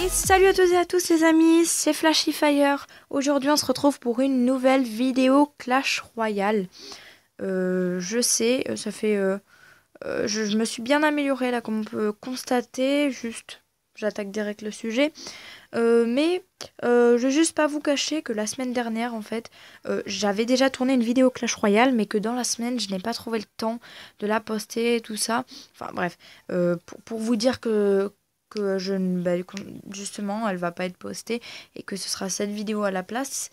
Et salut à toutes et à tous les amis, c'est FlashyFire. Aujourd'hui on se retrouve pour une nouvelle vidéo Clash Royale. Je sais, ça fait... je me suis bien améliorée là comme on peut constater, juste j'attaque direct le sujet. Je vais juste pas vous cacher que la semaine dernière en fait, j'avais déjà tourné une vidéo Clash Royale mais que dans la semaine je n'ai pas trouvé le temps de la poster et tout ça. Enfin bref, pour vous dire que je ne justement elle va pas être postée et que ce sera cette vidéo à la place.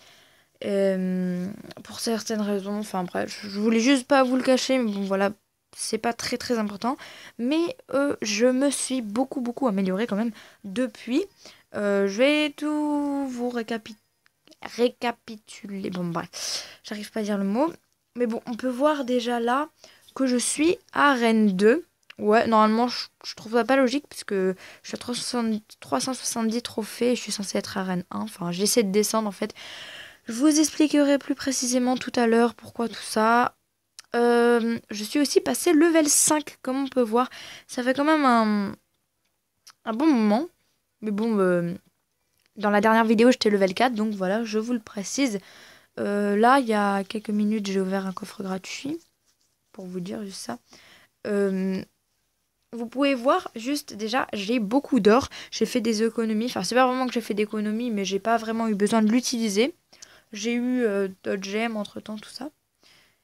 Pour certaines raisons, enfin bref, je voulais juste pas vous le cacher, mais bon voilà, c'est pas très important. Mais je me suis beaucoup améliorée quand même depuis. Je vais tout vous récapituler. Bon bref, j'arrive pas à dire le mot. Mais bon, on peut voir déjà là que je suis à Rennes 2. Ouais, normalement, je trouve ça pas logique parce que je suis à 370 trophées et je suis censée être à Rennes 1. Enfin, j'essaie de descendre en fait. Je vous expliquerai plus précisément tout à l'heure pourquoi tout ça. Je suis aussi passé level 5, comme on peut voir. Ça fait quand même un bon moment. Mais bon, dans la dernière vidéo, j'étais level 4, donc voilà, je vous le précise. Là, il y a quelques minutes, j'ai ouvert un coffre gratuit. Pour vous dire juste ça. Vous pouvez voir, juste déjà, j'ai beaucoup d'or. J'ai fait des économies. Enfin, c'est pas vraiment que j'ai fait d'économies, mais j'ai pas vraiment eu besoin de l'utiliser. J'ai eu d'autres gemmes entre temps, tout ça.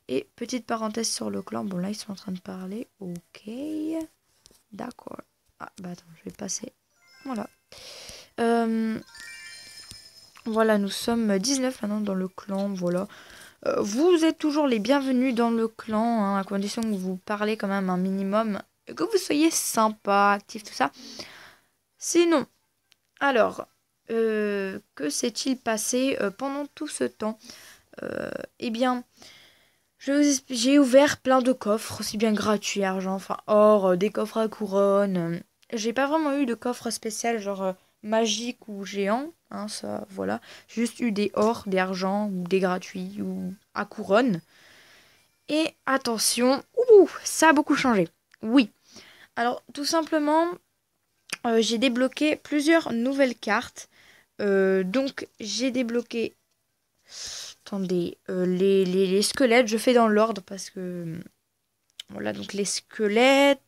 Et petite parenthèse sur le clan. Bon, là, ils sont en train de parler. Ok. D'accord. Ah, bah attends, je vais passer. Voilà. Voilà, nous sommes 19 maintenant dans le clan. Voilà. Vous êtes toujours les bienvenus dans le clan, hein, à condition que vous parlez quand même un minimum. Et que vous soyez sympa, actif, tout ça. Sinon, alors, que s'est-il passé pendant tout ce temps? Eh bien, j'ai ouvert plein de coffres, aussi bien gratuits, argent, enfin or, des coffres à couronne. J'ai pas vraiment eu de coffre spécial, genre magique ou géant, hein, ça, voilà. J'ai juste eu des ors, des argents, ou des gratuits, ou à couronne. Et attention, ça a beaucoup changé. Oui. Alors, tout simplement, j'ai débloqué plusieurs nouvelles cartes. Donc, j'ai débloqué... Attendez, les squelettes, je fais dans l'ordre parce que... Voilà, donc les squelettes,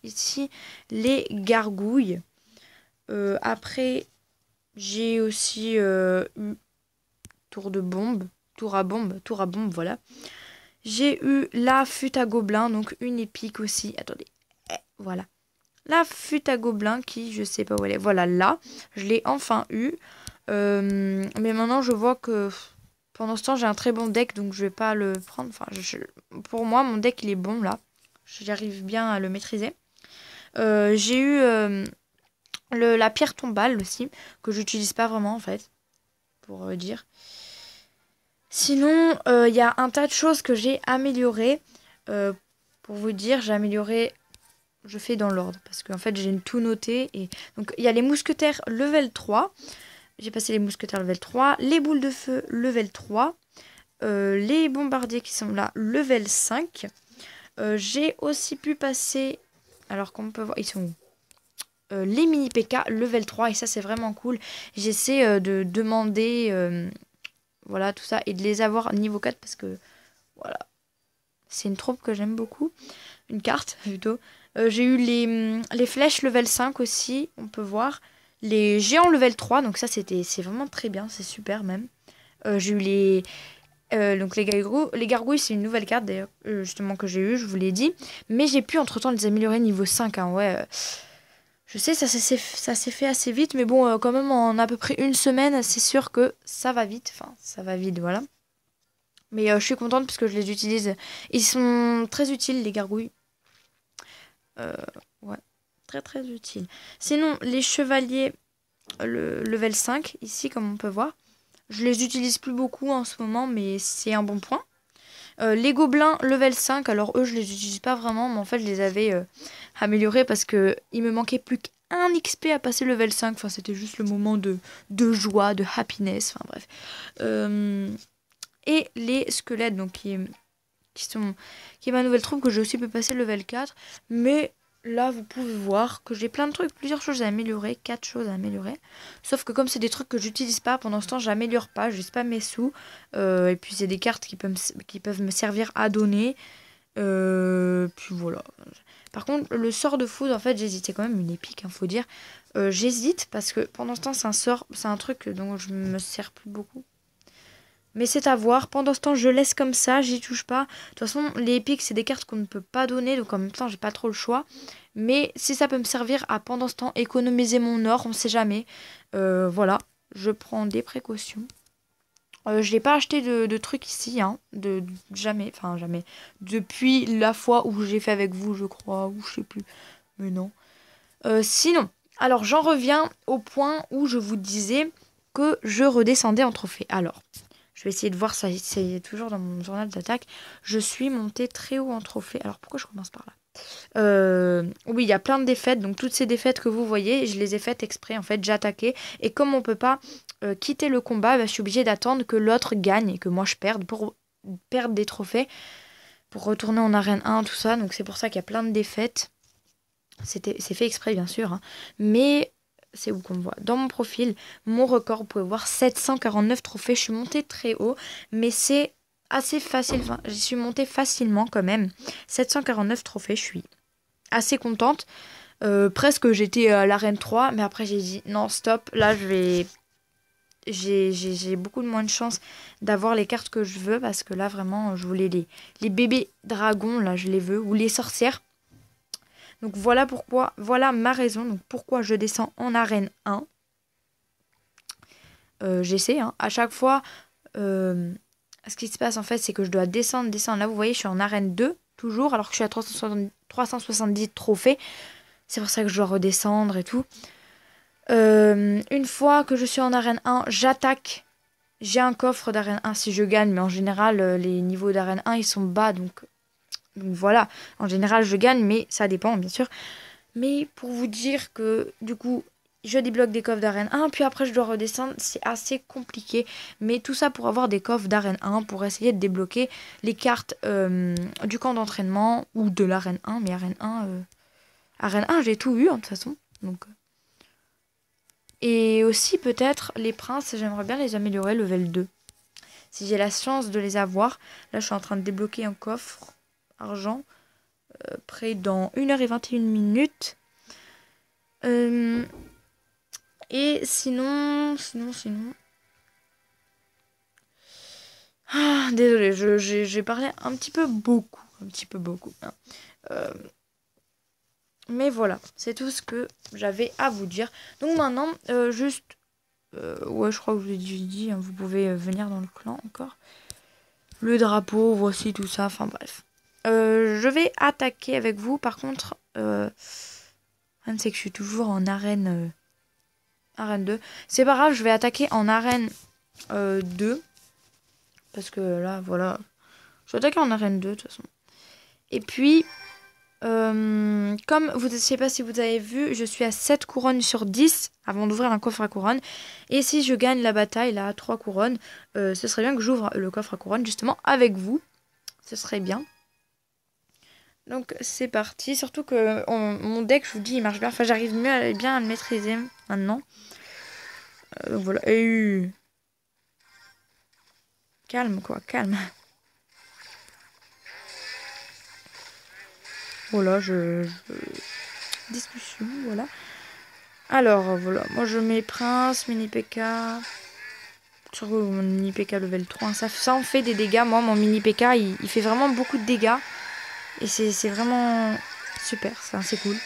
ici, les gargouilles. Après, j'ai aussi eu tour à bombe, voilà. J'ai eu la fût à gobelins, donc une épique aussi. Attendez, voilà. La fût à gobelins qui, je sais pas où elle est. Voilà, là, je l'ai enfin eu. Mais maintenant, je vois que pendant ce temps, j'ai un très bon deck, donc je vais pas le prendre. Enfin, pour moi, mon deck, il est bon, là. J'arrive bien à le maîtriser. J'ai eu la pierre tombale aussi, que j'utilise pas vraiment, en fait, pour dire. Sinon, il y a un tas de choses que j'ai améliorées. Pour vous dire, j'ai amélioré... Je fais dans l'ordre, parce qu'en fait, j'ai tout noté. Et donc, il y a les mousquetaires level 3. J'ai passé les mousquetaires level 3. Les boules de feu level 3. Les bombardiers qui sont là, level 5. J'ai aussi pu passer... Alors, comme on peut voir, ils sont où? Les mini PK level 3. Et ça, c'est vraiment cool. J'essaie de demander... voilà, tout ça. Et de les avoir niveau 4 parce que... Voilà. C'est une troupe que j'aime beaucoup. Une carte, plutôt. J'ai eu les flèches level 5 aussi, on peut voir. Les géants level 3, donc ça c'est vraiment très bien, c'est super même. J'ai eu donc les gargouilles, c'est une nouvelle carte d'ailleurs, justement que j'ai eu, je vous l'ai dit. Mais j'ai pu entre temps les améliorer niveau 5, hein, ouais. Je sais, ça s'est fait assez vite, mais bon, quand même en à peu près une semaine, c'est sûr que ça va vite. Enfin, ça va vite, voilà. Mais je suis contente parce que je les utilise. Ils sont très utiles, les gargouilles. Ouais, très utile. Sinon, les chevaliers, le level 5, ici, comme on peut voir, je les utilise plus beaucoup en ce moment, mais c'est un bon point. Les gobelins, level 5, alors eux, je les utilise pas vraiment, mais en fait, je les avais améliorés parce que il me manquait plus qu'un XP à passer level 5. Enfin, c'était juste le moment de joie, de happiness, enfin bref. Et les squelettes, donc qui est ma nouvelle troupe que j'ai aussi pu passer level 4. Mais là, vous pouvez voir que j'ai plein de trucs, plusieurs choses à améliorer, 4 choses à améliorer. Sauf que comme c'est des trucs que j'utilise pas, pendant ce temps, j'améliore pas, je pas mes sous. Et puis c'est des cartes qui peuvent me servir à donner. Puis voilà. Par contre, le sort de foudre, en fait, j'hésitais quand même une épique, hein, faut dire. J'hésite parce que pendant ce temps, c'est un sort, c'est un truc dont je me sers plus beaucoup. Mais c'est à voir. Pendant ce temps, je laisse comme ça, j'y touche pas. De toute façon, les épiques, c'est des cartes qu'on ne peut pas donner, donc en même temps, j'ai pas trop le choix. Mais si ça peut me servir à, pendant ce temps, économiser mon or, on sait jamais. Voilà, je prends des précautions. Je n'ai pas acheté de trucs ici, hein, jamais, enfin jamais. Depuis la fois où j'ai fait avec vous, je crois, ou je sais plus. Mais non. Sinon, alors j'en reviens au point où je vous disais que je redescendais en trophée. Alors, je vais essayer de voir ça, c'est toujours dans mon journal d'attaque. Je suis montée très haut en trophée. Alors pourquoi je commence par là? Oui, il y a plein de défaites. Donc toutes ces défaites que vous voyez, je les ai faites exprès. En fait, j'ai attaqué. Et comme on peut pas quitter le combat, bah, je suis obligée d'attendre que l'autre gagne et que moi je perde pour perdre des trophées. Pour retourner en arène 1, tout ça. Donc c'est pour ça qu'il y a plein de défaites. C'est fait exprès, bien sûr. Hein. Mais c'est où qu'on me voit. Dans mon profil, mon record, vous pouvez voir 749 trophées. Je suis montée très haut. Mais c'est assez facile. Enfin, j'y suis montée facilement quand même. 749 trophées, je suis assez contente. Presque j'étais à l'arène 3. Mais après, j'ai dit non, stop. Là, je vais. J'ai beaucoup de moins de chance d'avoir les cartes que je veux. Parce que là, vraiment, je voulais les bébés dragons. Là, je les veux. Ou les sorcières. Donc voilà pourquoi, voilà ma raison, donc pourquoi je descends en arène 1. J'essaie, hein. À chaque fois, ce qui se passe en fait, c'est que je dois descendre. Là, vous voyez, je suis en arène 2, toujours, alors que je suis à 370 trophées. C'est pour ça que je dois redescendre et tout. Une fois que je suis en arène 1, j'attaque. J'ai un coffre d'arène 1 si je gagne, mais en général, les niveaux d'arène 1, ils sont bas, donc voilà. En général, je gagne, mais ça dépend, bien sûr. Mais pour vous dire que du coup, je débloque des coffres d'arène 1, puis après je dois redescendre, c'est assez compliqué. Mais tout ça pour avoir des coffres d'arène 1, pour essayer de débloquer les cartes du camp d'entraînement ou de l'arène 1. Mais arène 1, j'ai tout eu, hein, de toute façon. Donc. Et aussi peut-être les princes, j'aimerais bien les améliorer level 2. Si j'ai la chance de les avoir, là je suis en train de débloquer un coffre argent. Près dans 1h21 minutes. Et sinon. Ah, désolé, j'ai parlé un petit peu beaucoup. Hein. Mais voilà, c'est tout ce que j'avais à vous dire. Donc maintenant, juste. Ouais, je crois que je vous ai dit, hein, vous pouvez venir dans le clan encore. Le drapeau, voici tout ça, enfin bref. Je vais attaquer avec vous. Par contre, c'est que je suis toujours en arène 2. C'est pas grave, je vais attaquer en arène 2. Parce que là, voilà. Je vais attaquer en arène 2, de toute façon. Et puis, comme vous ne savez pas si vous avez vu, je suis à 7 couronnes sur 10 avant d'ouvrir un coffre à couronnes. Et si je gagne la bataille, là, à 3 couronnes, ce serait bien que j'ouvre le coffre à couronnes, justement, avec vous. Ce serait bien. Donc c'est parti, surtout que mon deck, je vous dis, il marche bien. Enfin, j'arrive bien à le maîtriser maintenant. Donc voilà. Et calme quoi, calme. Voilà, discussion, voilà. Alors voilà, moi je mets prince, mini PK. Surtout mon mini PK level 3. Ça en fait des dégâts. Moi, mon mini PK, il fait vraiment beaucoup de dégâts. Et c'est vraiment super, c'est cool.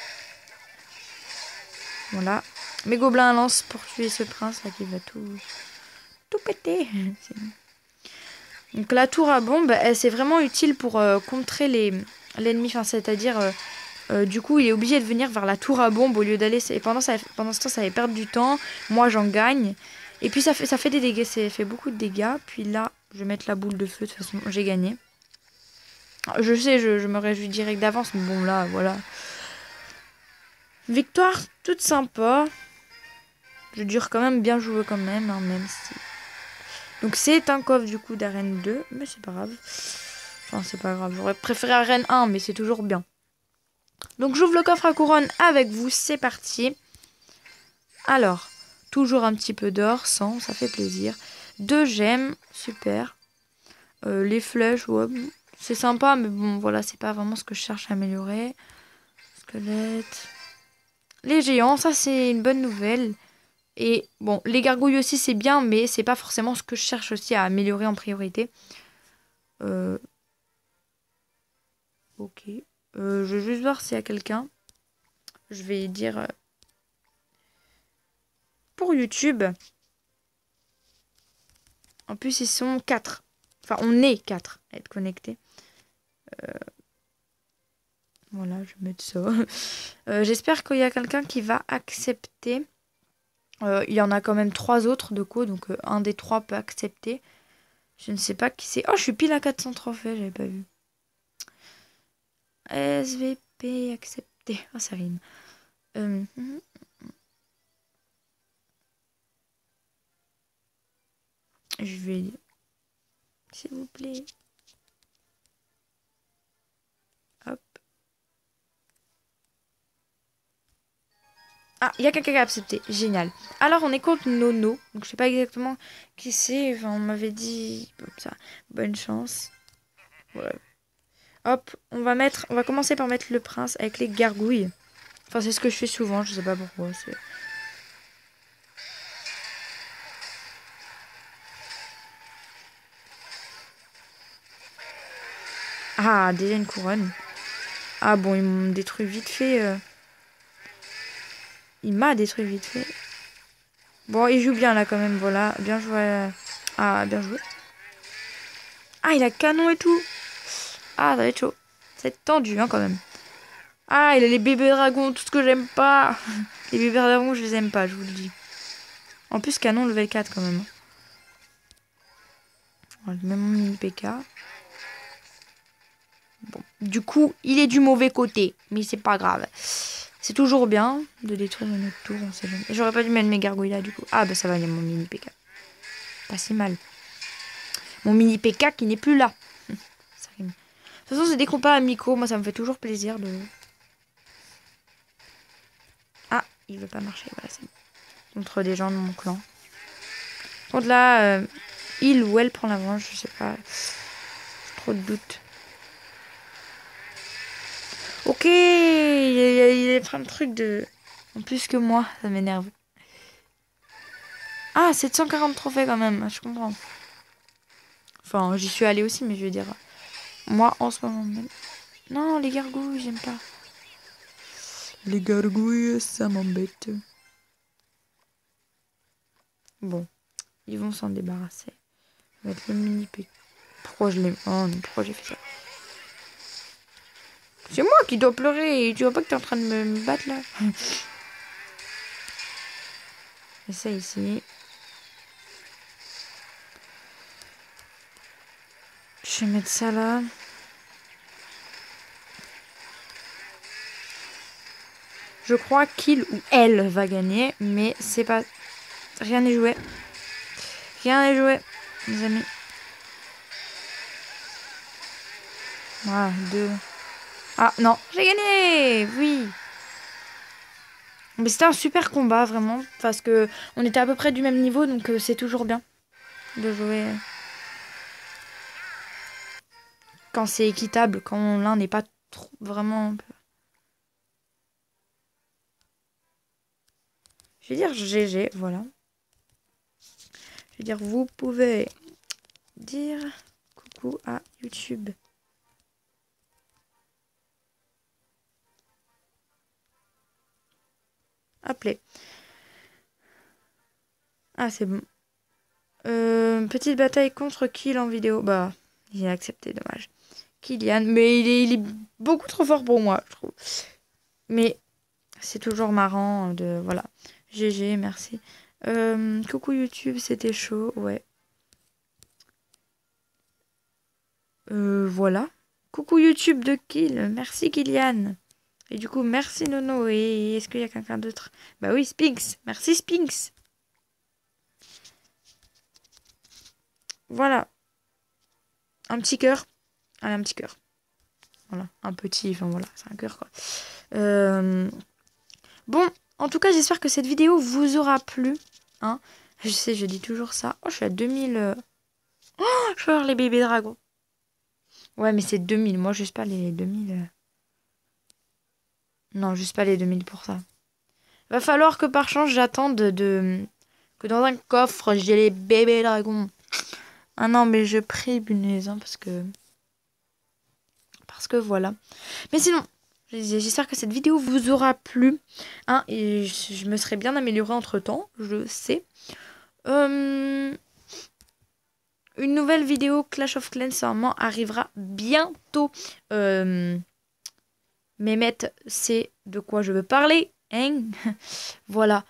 Voilà. Mes gobelins lancent pour tuer ce prince là qui va tout péter. Donc la tour à bombe, c'est vraiment utile pour contrer l'ennemi. Enfin, c'est-à-dire, du coup, il est obligé de venir vers la tour à bombe au lieu d'aller. Et pendant ce temps, ça va perdre du temps. Moi, j'en gagne. Et puis ça fait des dégâts. Ça fait beaucoup de dégâts. Puis là, je vais mettre la boule de feu. De toute façon, j'ai gagné. Je sais, je me réjouis direct d'avance. Mais bon, là, voilà. Victoire toute sympa. Je dure quand même bien jouer quand même. Hein, même si... Donc c'est un coffre du coup d'arène 2. Mais c'est pas grave. Enfin, c'est pas grave. J'aurais préféré arène 1, mais c'est toujours bien. Donc j'ouvre le coffre à couronne avec vous, c'est parti. Alors, toujours un petit peu d'or, 100, ça fait plaisir. 2 gemmes, super. Les flèches, ouais, c'est sympa, mais bon, voilà, c'est pas vraiment ce que je cherche à améliorer. Squelette. Les géants, ça c'est une bonne nouvelle. Et bon, les gargouilles aussi c'est bien, mais c'est pas forcément ce que je cherche aussi à améliorer en priorité. Ok. Je vais juste voir s'il y a quelqu'un. Je vais dire pour YouTube. En plus, ils sont 4. Enfin, on est 4 à être connectés. Voilà, je vais mettre ça. J'espère qu'il y a quelqu'un qui va accepter. Il y en a quand même 3 autres de coup, donc un des 3 peut accepter. Je ne sais pas qui c'est. Oh, je suis pile à 400 trophées, j'avais pas vu. SVP accepté. Oh, ça rime. Je vais... S'il vous plaît. Hop. Ah, il y a quelqu'un qui a accepté. Génial. Alors, on est contre Nono. Donc, je sais pas exactement qui c'est. Enfin, on m'avait dit... Comme ça. Bonne chance. Ouais. Hop, on va commencer par mettre le prince avec les gargouilles. Enfin, c'est ce que je fais souvent. Je sais pas pourquoi. Ah, déjà une couronne. Ah bon, ils m'ont détruit vite fait. Il m'a détruit vite fait. Bon, il joue bien là quand même, voilà. Bien joué. Ah, bien joué. Ah, il a canon et tout. Ah, ça va être chaud. Ça va être tendu, hein, quand même. Ah, il a les bébés dragons, tout ce que j'aime pas. Les bébés dragons, je les aime pas, je vous le dis. En plus, canon level 4 quand même. Voilà, même mon mini PK. Bon. Du coup, il est du mauvais côté. Mais c'est pas grave. C'est toujours bien de détruire une autre tour, on sait jamais. J'aurais pas dû mettre mes gargouilles là, du coup. Ah, bah ça va, il y a mon mini PK. Pas si mal. Mon mini PK qui n'est plus là. Ça rime. De toute façon, c'est des combats amicaux. Moi, ça me fait toujours plaisir de... Ah, il veut pas marcher. Voilà, c'est bon. Contre des gens de mon clan. Contre là, il ou elle prend l'avance, je sais pas. Trop de doutes. Ok, il est plein de trucs de... En plus que moi, ça m'énerve. Ah, 740 trophées quand même, je comprends. Enfin, j'y suis allée aussi, mais je veux dire... Moi, en ce moment même... Non, les gargouilles, j'aime pas. Les gargouilles, ça m'embête. Bon, ils vont s'en débarrasser. On va mettre le mini P. Pourquoi je l'ai... Oh non, pourquoi j'ai fait ça? C'est moi qui dois pleurer. Tu vois pas que t'es en train de me battre là? Et ça ici. Je vais mettre ça là. Je crois qu'il ou elle va gagner, mais c'est pas... Rien n'est joué. Rien n'est joué, mes amis. Voilà, 2. Ah non, j'ai gagné! Oui! Mais c'était un super combat, vraiment, parce que on était à peu près du même niveau, donc c'est toujours bien de jouer quand c'est équitable, quand l'un n'est pas trop vraiment... Je vais dire GG, voilà. Je vais dire, vous pouvez dire coucou à YouTube. Appelez. Ah, c'est bon. Petite bataille contre Kill en vidéo. Bah, il a accepté, dommage. Kylian, mais il est beaucoup trop fort pour moi, je trouve. Mais c'est toujours marrant de... Voilà. GG, merci. Coucou YouTube, c'était chaud, ouais. Voilà. Coucou YouTube de Kill, merci Kylian. Et du coup, merci Nono. Et est-ce qu'il y a quelqu'un d'autre? Bah oui, Spinks. Merci Spinks. Voilà. Un petit cœur. Allez, un petit cœur. Voilà, un petit, enfin voilà, c'est un cœur quoi. Bon, en tout cas, j'espère que cette vidéo vous aura plu. Hein. Je sais, je dis toujours ça. Oh, je suis à 2000. Oh, je vais voir les bébés dragons. Ouais, mais c'est 2000. Moi, juste pas les 2000. Non, juste pas les 2000 pour ça. Va falloir que par chance, j'attende que dans un coffre, j'ai les bébés dragons. Ah non, mais je prie, punaise, hein, parce que voilà. Mais sinon, j'espère que cette vidéo vous aura plu. Hein, et je me serais bien améliorée entre-temps, je sais. Une nouvelle vidéo Clash of Clans sûrement arrivera bientôt. Mehmet, c'est de quoi je veux parler. Hein. Voilà.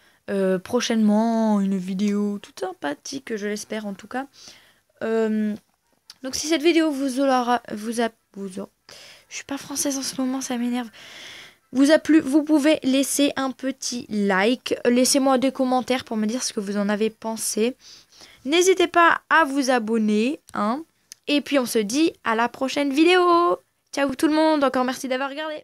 Prochainement, une vidéo toute sympathique, je l'espère en tout cas. Donc si cette vidéo je suis pas française en ce moment, ça m'énerve. Vous a plu, vous pouvez laisser un petit like. Laissez-moi des commentaires pour me dire ce que vous en avez pensé. N'hésitez pas à vous abonner. Hein. Et puis on se dit à la prochaine vidéo. Ciao tout le monde, encore merci d'avoir regardé.